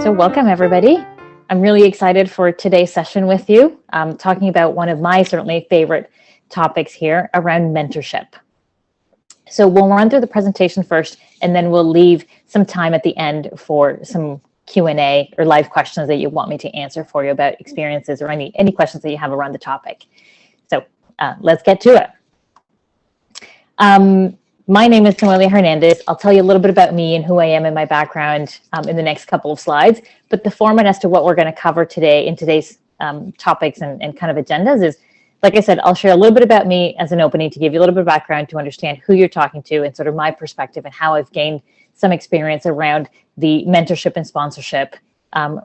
So welcome everybody. I'm really excited for today's session with you, talking about one of my certainly favorite topics here around mentorship. So we'll run through the presentation first, and then we'll leave some time at the end for some Q&A or live questions that you want me to answer for you about experiences or any questions that you have around the topic. So let's get to it. My name is Nohelia Hernandez. I'll tell you a little bit about me and who I am and my background in the next couple of slides. But the format as to what we're going to cover today in today's topics and kind of agendas is, like I said, I'll share a little bit about me as an opening to give you a little bit of background to understand who you're talking to and sort of my perspective and how I've gained some experience around the mentorship and sponsorship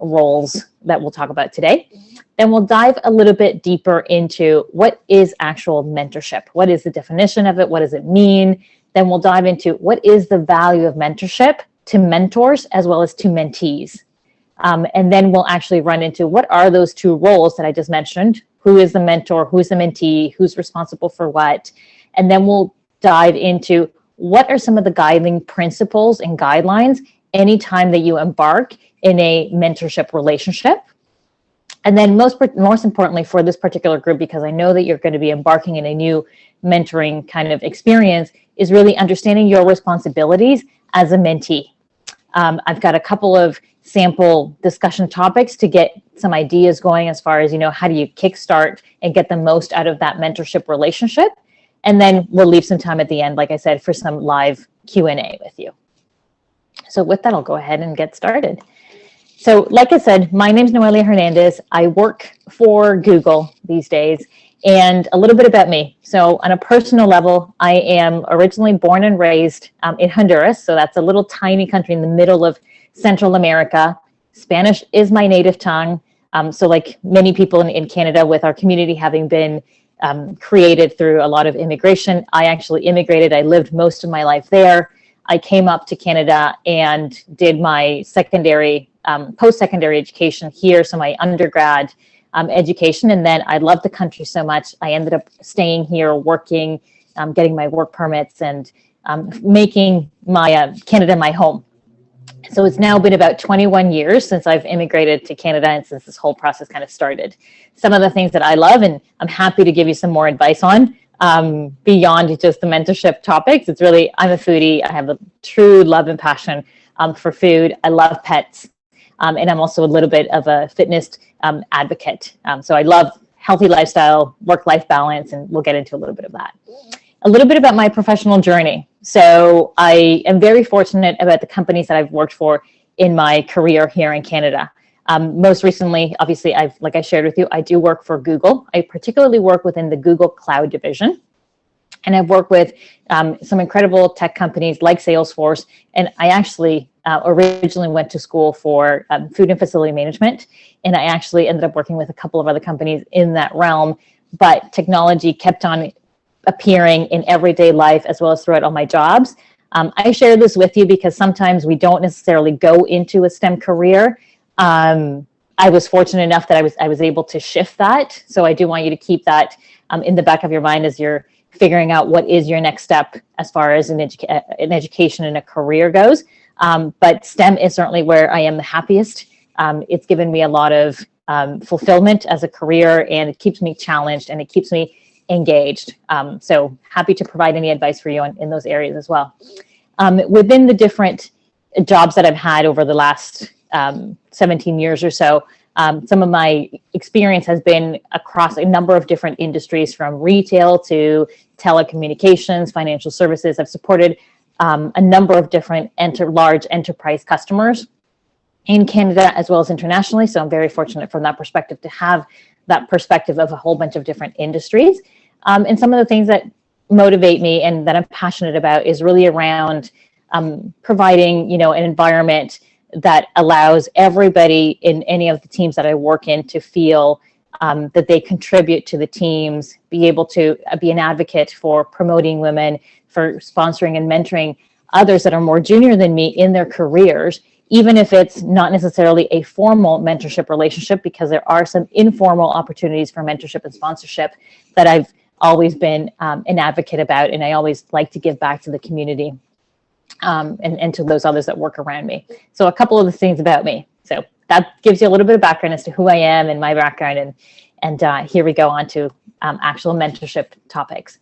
roles that we'll talk about today. Then we'll dive a little bit deeper into what is actual mentorship. What is the definition of it? What does it mean? Then we'll dive into what is the value of mentorship to mentors as well as to mentees. And then we'll actually run into what are those two roles that I just mentioned. Who is the mentor? Who's the mentee? Who's responsible for what? And then we'll dive into what are some of the guiding principles and guidelines anytime that you embark in a mentorship relationship. And then most importantly for this particular group, because I know that you're going to be embarking in a new mentoring kind of experience, is really understanding your responsibilities as a mentee. I've got a couple of sample discussion topics to get some ideas going as far as, how do you kickstart and get the most out of that mentorship relationship? And then we'll leave some time at the end, like I said, for some live Q&A with you. So with that, I'll go ahead and get started. So like I said, my name is Nohelia Hernandez. I work for Google these days. And a little bit about me. So on a personal level, I am originally born and raised in Honduras. So that's a little tiny country in the middle of Central America. Spanish is my native tongue. So like many people in Canada, with our community having been created through a lot of immigration, I actually immigrated. I lived most of my life there. I came up to Canada and did my secondary, post-secondary education here. So my undergrad education, and then I loved the country so much, I ended up staying here, working, getting my work permits, and making my Canada my home. So it's now been about 21 years since I've immigrated to Canada and since this whole process kind of started. Some of the things that I love, and I'm happy to give you some more advice on, beyond just the mentorship topics. It's really, I'm a foodie. I have a true love and passion for food. I love pets. And I'm also a little bit of a fitness advocate. So I love healthy lifestyle, work-life balance, and we'll get into a little bit of that. A little bit about my professional journey. So I am very fortunate about the companies that I've worked for in my career here in Canada. Most recently, obviously, like I shared with you, I do work for Google. I particularly work within the Google Cloud division. And I've worked with some incredible tech companies like Salesforce. And I actually originally went to school for food and facility management. And I actually ended up working with a couple of other companies in that realm. But technology kept on appearing in everyday life as well as throughout all my jobs. I share this with you because sometimes we don't necessarily go into a STEM career. I was fortunate enough that I was able to shift that. So I do want you to keep that in the back of your mind as you're figuring out what is your next step as far as an education and a career goes. But STEM is certainly where I am the happiest. It's given me a lot of fulfillment as a career, and it keeps me challenged and it keeps me engaged. So happy to provide any advice for you in those areas as well. Within the different jobs that I've had over the last 17 years or so, some of my experience has been across a number of different industries, from retail to telecommunications, financial services. I've supported a number of different large enterprise customers in Canada as well as internationally. So I'm very fortunate from that perspective to have that perspective of a whole bunch of different industries. And some of the things that motivate me and that I'm passionate about is really around providing, an environment that allows everybody in any of the teams that I work in to feel that they contribute to the teams, be able to be an advocate for promoting women, for sponsoring and mentoring others that are more junior than me in their careers, even if it's not necessarily a formal mentorship relationship, because there are some informal opportunities for mentorship and sponsorship that I've always been an advocate about, and I always like to give back to the community and to those others that work around me. So a couple of the things about me. So that gives you a little bit of background as to who I am and my background. And here we go on to actual mentorship topics.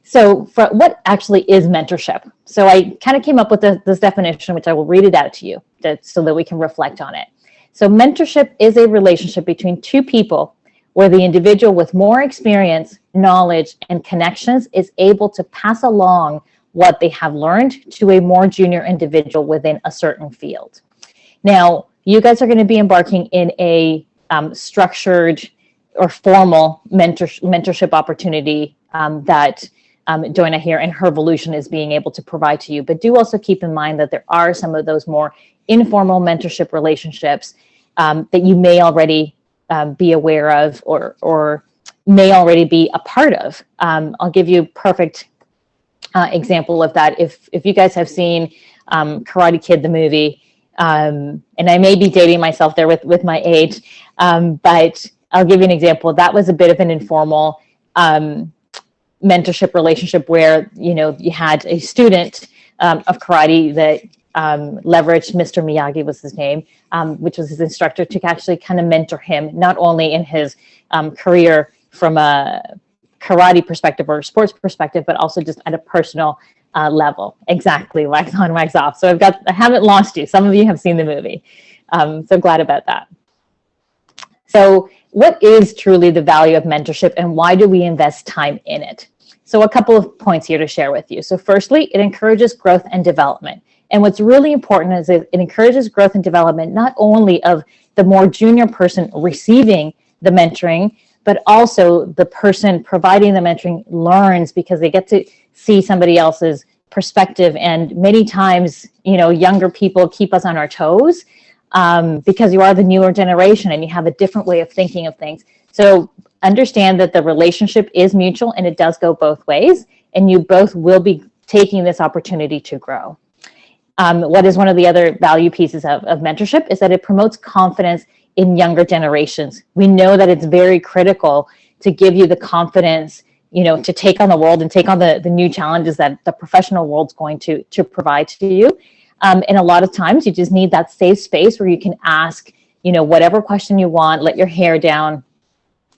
So for what actually is mentorship? So I kind of came up with this definition, which I will read it out to you so that we can reflect on it. So mentorship is a relationship between two people where the individual with more experience, knowledge, and connections is able to pass along what they have learned to a more junior individual within a certain field. Now, you guys are going to be embarking in a structured or formal mentorship opportunity that Joanna here and her VOLUTION is being able to provide to you. But do also keep in mind that there are some of those more informal mentorship relationships that you may already be aware of or may already be a part of. I'll give you a perfect example of that. If you guys have seen Karate Kid, the movie, and I may be dating myself there with my age, but I'll give you an example. That was a bit of an informal mentorship relationship where, you had a student of karate that leveraged Mr. Miyagi was his name, which was his instructor, to actually kind of mentor him, not only in his career from a karate perspective or sports perspective, but also just at a personal level. Exactly, wax on, wax off. So I haven't lost you. Some of you have seen the movie. So glad about that. So what is truly the value of mentorship and why do we invest time in it? So a couple of points here to share with you. So firstly, it encourages growth and development. And what's really important is it encourages growth and development, not only of the more junior person receiving the mentoring, but also the person providing the mentoring learns because they get to see somebody else's perspective. And many times, younger people keep us on our toes because you are the newer generation and you have a different way of thinking of things. So understand that the relationship is mutual and it does go both ways, and you both will be taking this opportunity to grow. What is one of the other value pieces of mentorship is that it promotes confidence in younger generations. We know that it's very critical to give you the confidence, to take on the world and take on the new challenges that the professional world's going to provide to you. And a lot of times you just need that safe space where you can ask, whatever question you want, let your hair down,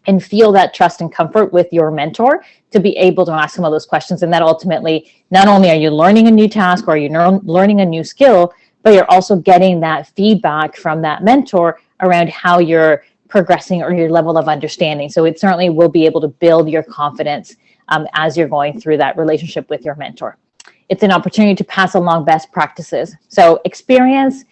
and feel that trust and comfort with your mentor to be able to ask some of those questions. And that ultimately, not only are you learning a new task or you're learning a new skill, but you're also getting that feedback from that mentor around how you're progressing or your level of understanding. So it certainly will be able to build your confidence as you're going through that relationship with your mentor. It's an opportunity to pass along best practices. So experience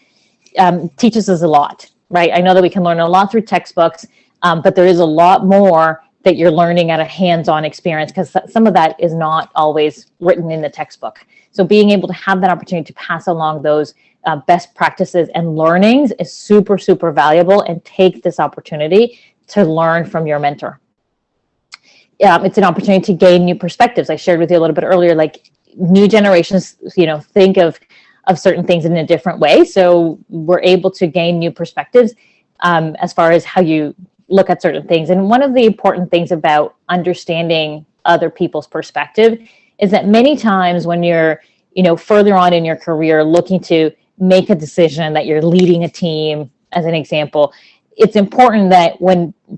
teaches us a lot, right? I know that we can learn a lot through textbooks, but there is a lot more that you're learning at a hands-on experience because some of that is not always written in the textbook. So being able to have that opportunity to pass along those best practices and learnings is super, super valuable, and take this opportunity to learn from your mentor. It's an opportunity to gain new perspectives. I shared with you a little bit earlier, like new generations, think of certain things in a different way. So we're able to gain new perspectives as far as how you look at certain things. And one of the important things about understanding other people's perspective is that many times when you're, further on in your career, looking to make a decision, that you're leading a team, as an example, it's important that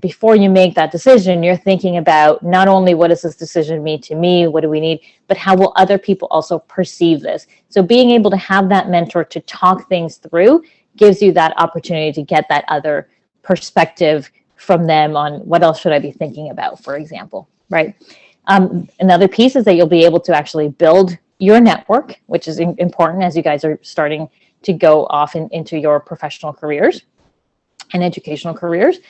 before you make that decision, you're thinking about not only what does this decision mean to me, what do we need, but how will other people also perceive this? So being able to have that mentor to talk things through gives you that opportunity to get that other perspective from them on what else should I be thinking about, for example, right? Another piece is that you'll be able to actually build your network, which is important as you guys are starting to go off into your professional careers and educational careers.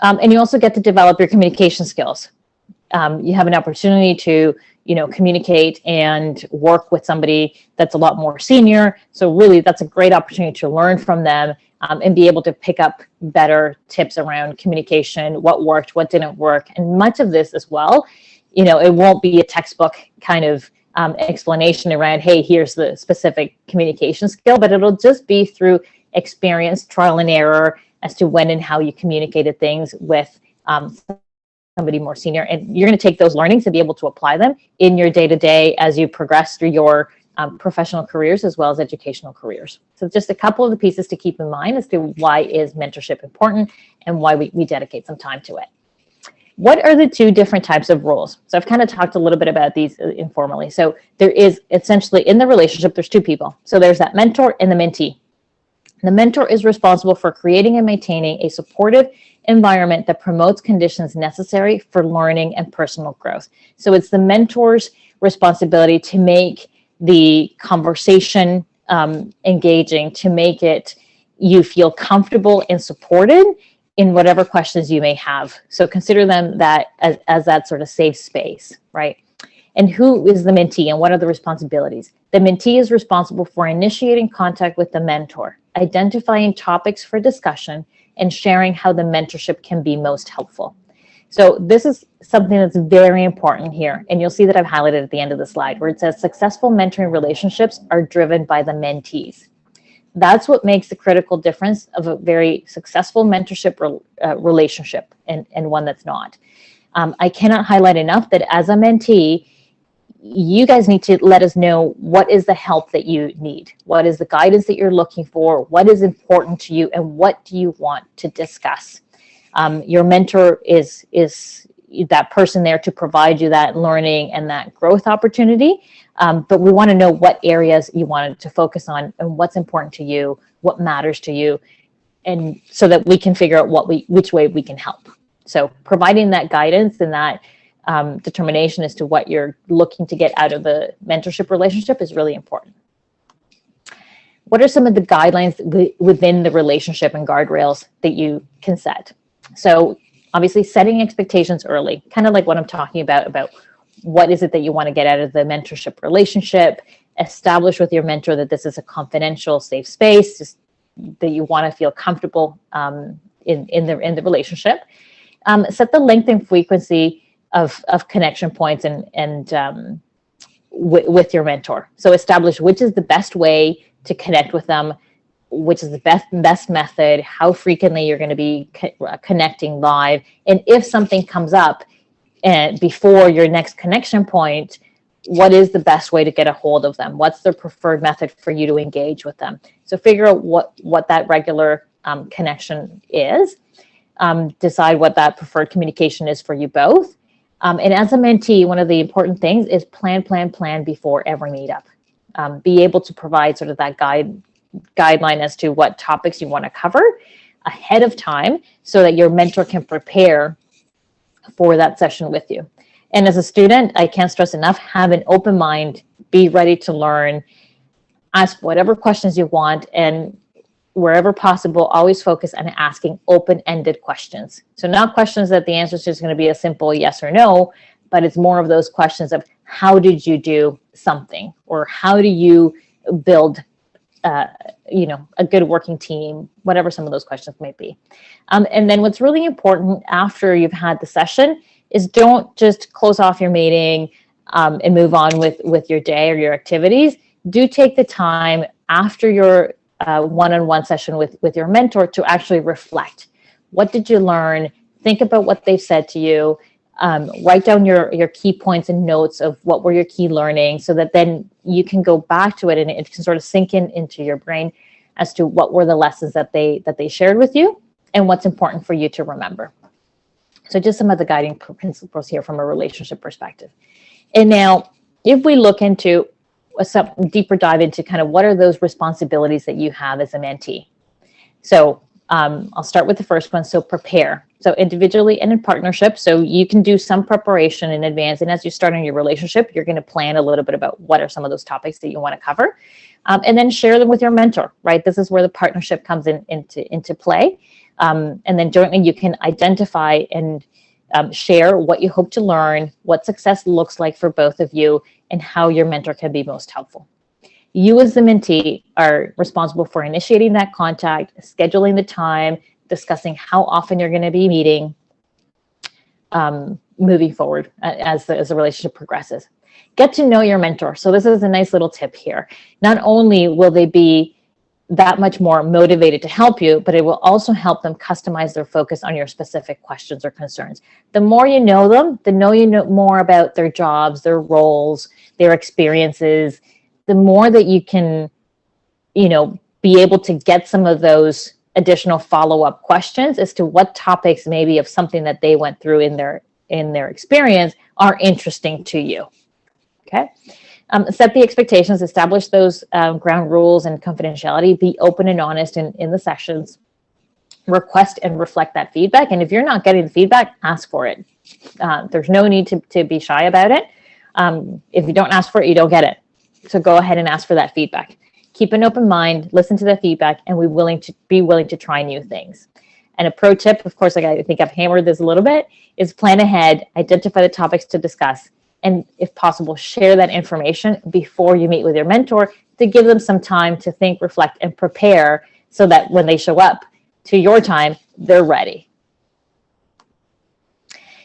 And you also get to develop your communication skills. You have an opportunity to, communicate and work with somebody that's a lot more senior. So really, that's a great opportunity to learn from them and be able to pick up better tips around communication, what worked, what didn't work. And much of this as well, it won't be a textbook kind of explanation around, hey, here's the specific communication skill, but it'll just be through experience, trial and error as to when and how you communicated things with somebody more senior. And you're going to take those learnings to be able to apply them in your day-to-day as you progress through your professional careers as well as educational careers. So just a couple of the pieces to keep in mind as to why is mentorship important and why we dedicate some time to it. What are the two different types of roles? So I've kind of talked a little bit about these informally. So there is essentially in the relationship, there's two people. So there's that mentor and the mentee. The mentor is responsible for creating and maintaining a supportive environment that promotes conditions necessary for learning and personal growth. So it's the mentor's responsibility to make the conversation engaging, to make it you feel comfortable and supported in whatever questions you may have. So consider them that as that sort of safe space, right? And who is the mentee and what are the responsibilities? The mentee is responsible for initiating contact with the mentor, identifying topics for discussion, and sharing how the mentorship can be most helpful. So this is something that's very important here. And you'll see that I've highlighted at the end of the slide where it says successful mentoring relationships are driven by the mentees. That's what makes the critical difference of a very successful mentorship relationship and one that's not. I cannot highlight enough that as a mentee, you guys need to let us know what is the help that you need, what is the guidance that you're looking for, what is important to you, and what do you want to discuss. Your mentor is that person there to provide you that learning and that growth opportunity. But we want to know what areas you wanted to focus on and what's important to you, what matters to you, and so that we can figure out which way we can help. So providing that guidance and that determination as to what you're looking to get out of the mentorship relationship is really important. What are some of the guidelines within the relationship and guardrails that you can set? So obviously setting expectations early, kind of like what I'm talking about what is it that you want to get out of the mentorship relationship, establish with your mentor that this is a confidential, safe space, just that you want to feel comfortable in the relationship. Set the length and frequency of connection points and with your mentor. So establish which is the best way to connect with them, which is the best method, how frequently you're going to be connecting live, and if something comes up before your next connection point, what is the best way to get a hold of them? What's the preferred method for you to engage with them? So figure out what that regular connection is. Decide what that preferred communication is for you both. And as a mentee, one of the important things is plan before every meetup. Be able to provide sort of that guideline as to what topics you want to cover ahead of time so that your mentor can prepare for that session with you. And as a student, I can't stress enough, have an open mind, be ready to learn, ask whatever questions you want, and wherever possible, always focus on asking open-ended questions. So not questions that the answer is just going to be a simple yes or no, but it's more of those questions of how did you do something, or how do you build a good working team, whatever some of those questions might be. And then what's really important after you've had the session is don't just close off your meeting and move on with your day or your activities. Do take the time after your one-on-one session with your mentor to actually reflect. What did you learn? Think about what they've said to you. Write down your key points and notes of what were your key learnings so that then you can go back to it and it can sort of sink into your brain as to what were the lessons that they shared with you and what's important for you to remember. So just some of the guiding principles here from a relationship perspective. And now if we look into some deeper dive into kind of what are those responsibilities that you have as a mentee. So I'll start with the first one. So prepare. So individually and in partnership. So you can do some preparation in advance. And as you start on your relationship, you're going to plan a little bit about what are some of those topics that you want to cover. And then share them with your mentor, right? This is where the partnership comes into play. And then jointly you can identify and share what you hope to learn, what success looks like for both of you, and how your mentor can be most helpful. You as the mentee are responsible for initiating that contact, scheduling the time, discussing how often you're going to be meeting, moving forward as the relationship progresses. Get to know your mentor. So this is a nice little tip here. Not only will they be that much more motivated to help you, but it will also help them customize their focus on your specific questions or concerns. The more you know them, the more you know more about their jobs, their roles, their experiences, the more that you can, be able to get some of those additional follow-up questions as to what topics maybe of something that they went through in their experience are interesting to you. Okay. Set the expectations, establish those ground rules and confidentiality, be open and honest in the sessions, request and reflect that feedback. And if you're not getting the feedback, ask for it. There's no need to be shy about it. If you don't ask for it, you don't get it. So go ahead and ask for that feedback. Keep an open mind, listen to the feedback, and be willing to try new things. And a pro tip, of course, like I think I've hammered this a little bit, is plan ahead, identify the topics to discuss, and if possible, share that information before you meet with your mentor to give them some time to think, reflect, and prepare so that when they show up to your time, they're ready.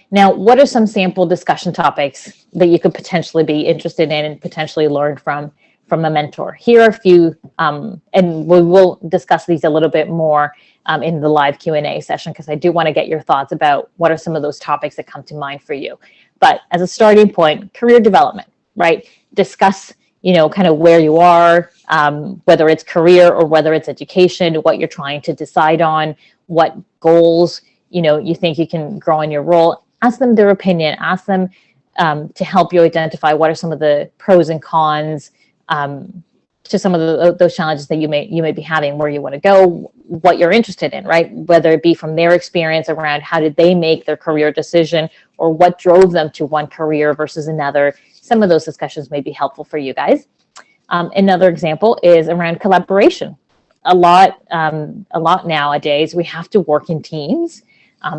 Now, what are some sample discussion topics that you could potentially be interested in and potentially learn from a mentor? Here are a few, and we will discuss these a little bit more in the live Q&A session, because I do want to get your thoughts about what are some of those topics that come to mind for you. But as a starting point, career development, right? Discuss, kind of where you are, whether it's career or whether it's education, what you're trying to decide on, what goals, you think you can grow in your role. Ask them their opinion. Ask them to help you identify what are some of the pros and cons to some of those challenges that you may be having, where you want to go, what you're interested in, right? Whether it be from their experience around how did they make their career decision, or what drove them to one career versus another. Some of those discussions may be helpful for you guys. Another example is around collaboration. A lot nowadays, we have to work in teams.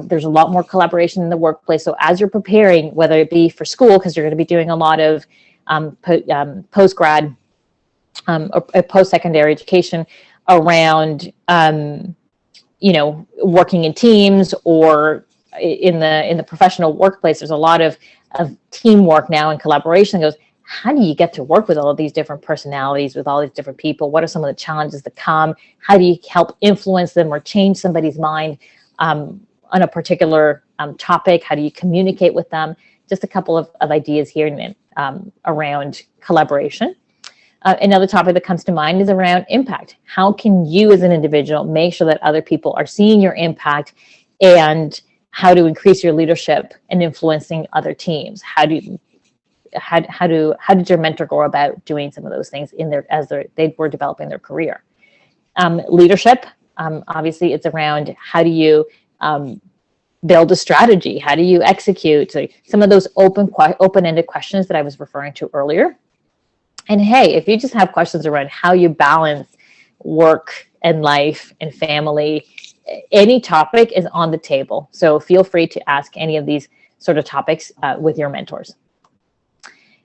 There's a lot more collaboration in the workplace. So as you're preparing, whether it be for school, because you're going to be doing a lot of post-grad or post-secondary education around, working in teams, or in the professional workplace, there's a lot of teamwork now and collaboration. Goes, how do you get to work with all of these different personalities, with all these different people? What are some of the challenges that come? How do you help influence them or change somebody's mind on a particular topic? How do you communicate with them? Just a couple of ideas here around collaboration. Another topic that comes to mind is around impact. How can you as an individual make sure that other people are seeing your impact, and how to increase your leadership and influencing other teams? How did your mentor go about doing some of those things as they were developing their career? Leadership, obviously it's around how do you build a strategy? How do you execute? So some of those open-ended questions that I was referring to earlier. And hey, if you just have questions around how you balance work and life and family, any topic is on the table. So feel free to ask any of these sort of topics with your mentors.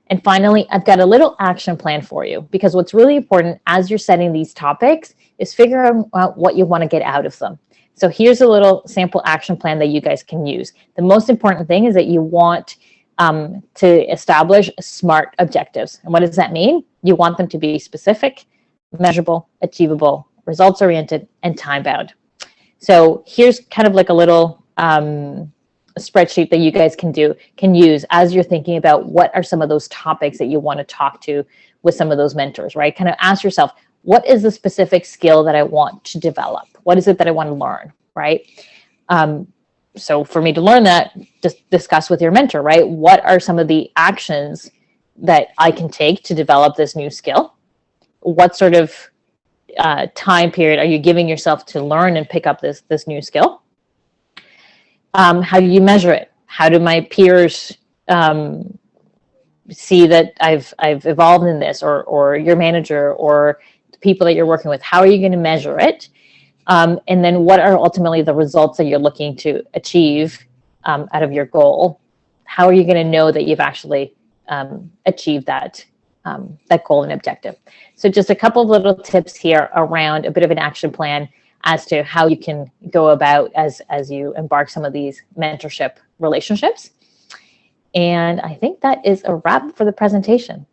And finally, I've got a little action plan for you, because what's really important as you're setting these topics is figure out what you want to get out of them. So here's a little sample action plan that you guys can use. The most important thing is that you want to establish SMART objectives. And what does that mean? You want them to be specific, measurable, achievable, results-oriented, and time-bound. So here's kind of like a little spreadsheet that you guys can use as you're thinking about what are some of those topics that you want to talk to with some of those mentors, right? Kind of ask yourself, what is the specific skill that I want to develop? What is it that I want to learn, right? So for me to learn that, just discuss with your mentor, right? What are some of the actions that I can take to develop this new skill? What sort of time period are you giving yourself to learn and pick up this new skill? How do you measure it? How do my peers see that I've evolved in this, or your manager or the people that you're working with? How are you going to measure it? And then what are ultimately the results that you're looking to achieve out of your goal? How are you going to know that you've actually achieved that goal and objective? So just a couple of little tips here around a bit of an action plan as to how you can go about as you embark some of these mentorship relationships. And I think that is a wrap for the presentation.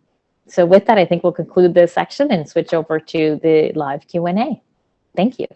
So with that, I think we'll conclude this section and switch over to the live Q&A. Thank you.